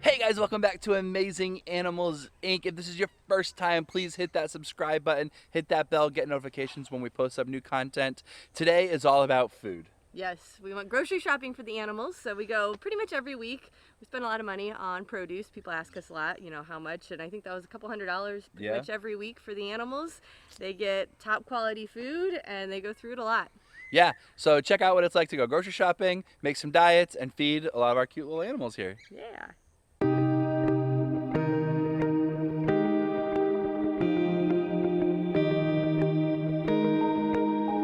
Hey guys, welcome back to Amazing Animals Inc. If this is your first time, please hit that subscribe button, hit that bell, get notifications when we post up new content. Today is all about food. Yes, we went grocery shopping for the animals, so we go pretty much every week. We spend a lot of money on produce. People ask us a lot, how much, and I think that was a couple $100 pretty much every week for the animals. They get top quality food and they go through it a lot. Yeah, so check out what it's like to go grocery shopping, make some diets, and feed a lot of our cute little animals here. Yeah.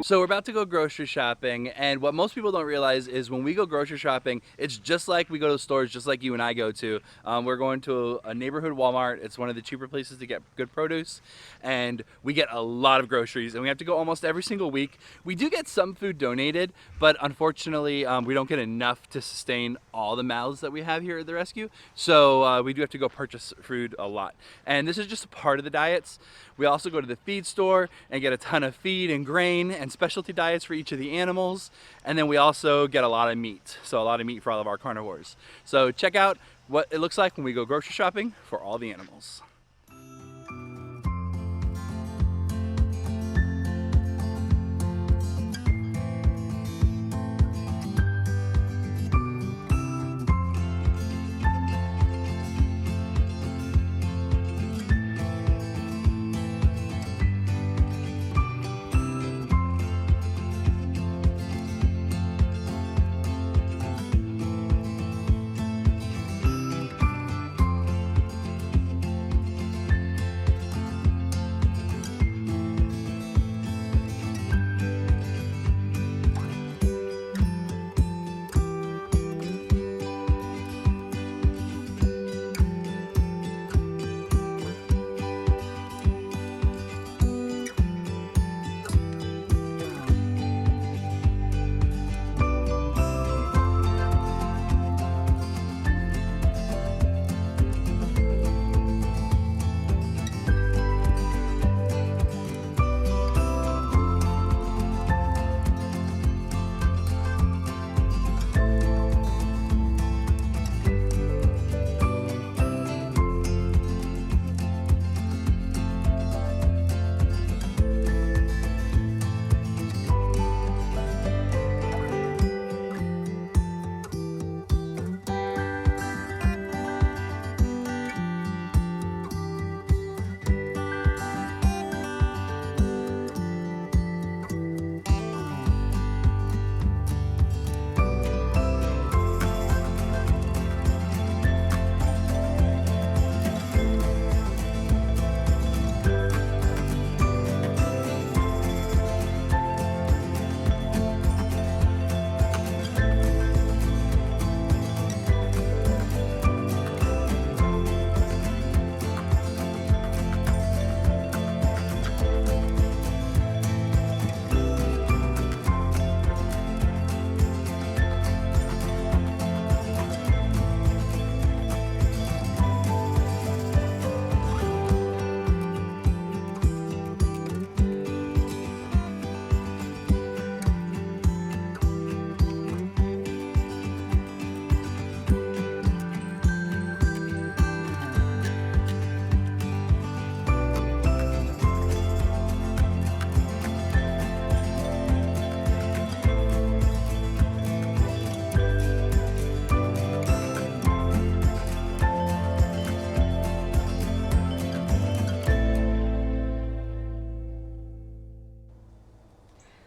So we're about to go grocery shopping, and what most people don't realize is when we go grocery shopping, it's just like we go to stores, just like you and I go to. We're going to a neighborhood Walmart. It's one of the cheaper places to get good produce, and we get a lot of groceries, and we have to go almost every single week. We do get some food donated, but unfortunately, we don't get enough to sustain all the mouths that we have here at the rescue, so we do have to go purchase food a lot. And this is just a part of the diets. We also go to the feed store and get a ton of feed and grain and specialty diets for each of the animals, and then we also get a lot of meat, so a lot of meat for all of our carnivores. So check out what it looks like when we go grocery shopping for all the animals.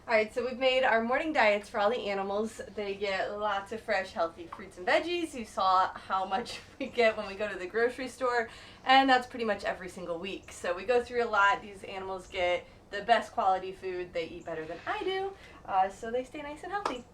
Alright, so we've made our morning diets for all the animals. They get lots of fresh, healthy fruits and veggies. You saw how much we get when we go to the grocery store, and that's pretty much every single week. So we go through a lot. These animals get the best quality food. They eat better than I do, so they stay nice and healthy.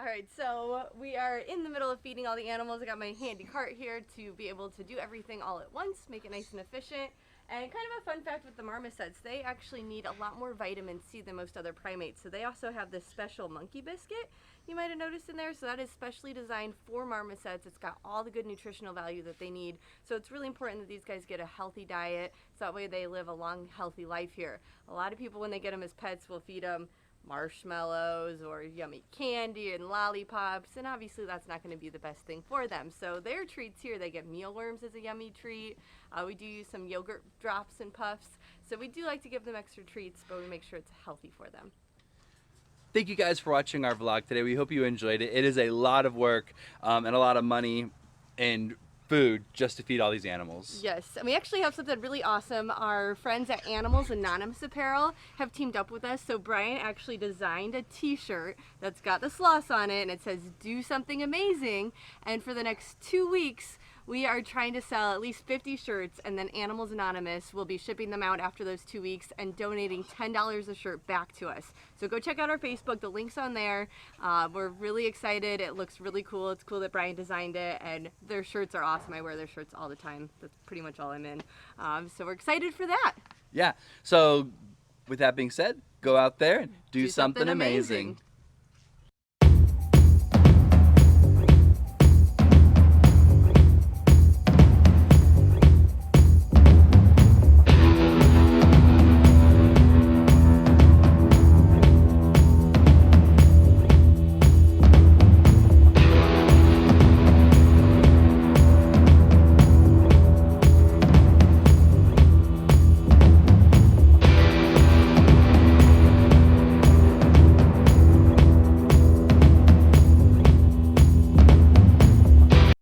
right, so we are in the middle of feeding all the animals. I got my handy cart here to be able to do everything all at once, make it nice and efficient. And kind of a fun fact with the marmosets, they actually need a lot more vitamin C than most other primates. So they also have this special monkey biscuit you might have noticed in there. So that is specially designed for marmosets. It's got all the good nutritional value that they need. So it's really important that these guys get a healthy diet, so that way they live a long, healthy life here. A lot of people, when they get them as pets, will feed them marshmallows or yummy candy and lollipops, and obviously that's not going to be the best thing for them. So their treats here, they get mealworms as a yummy treat. We do use some yogurt drops and puffs, so we do like to give them extra treats, but we make sure it's healthy for them. Thank you guys for watching our vlog today. We hope you enjoyed it. It is a lot of work and a lot of money and food just to feed all these animals. Yes, and we actually have something really awesome. Our friends at Animals Anonymous Apparel have teamed up with us. So Brian actually designed a t-shirt that's got the sloths on it, and it says "Do something amazing." And for the next 2 weeks, we are trying to sell at least 50 shirts, and then Animals Anonymous will be shipping them out after those 2 weeks and donating $10 a shirt back to us. So go check out our Facebook, the link's on there. We're really excited. It looks really cool. It's cool that Brian designed it, and their shirts are awesome. I wear their shirts all the time. That's pretty much all I'm in. So we're excited for that. Yeah, so with that being said, go out there and do something amazing.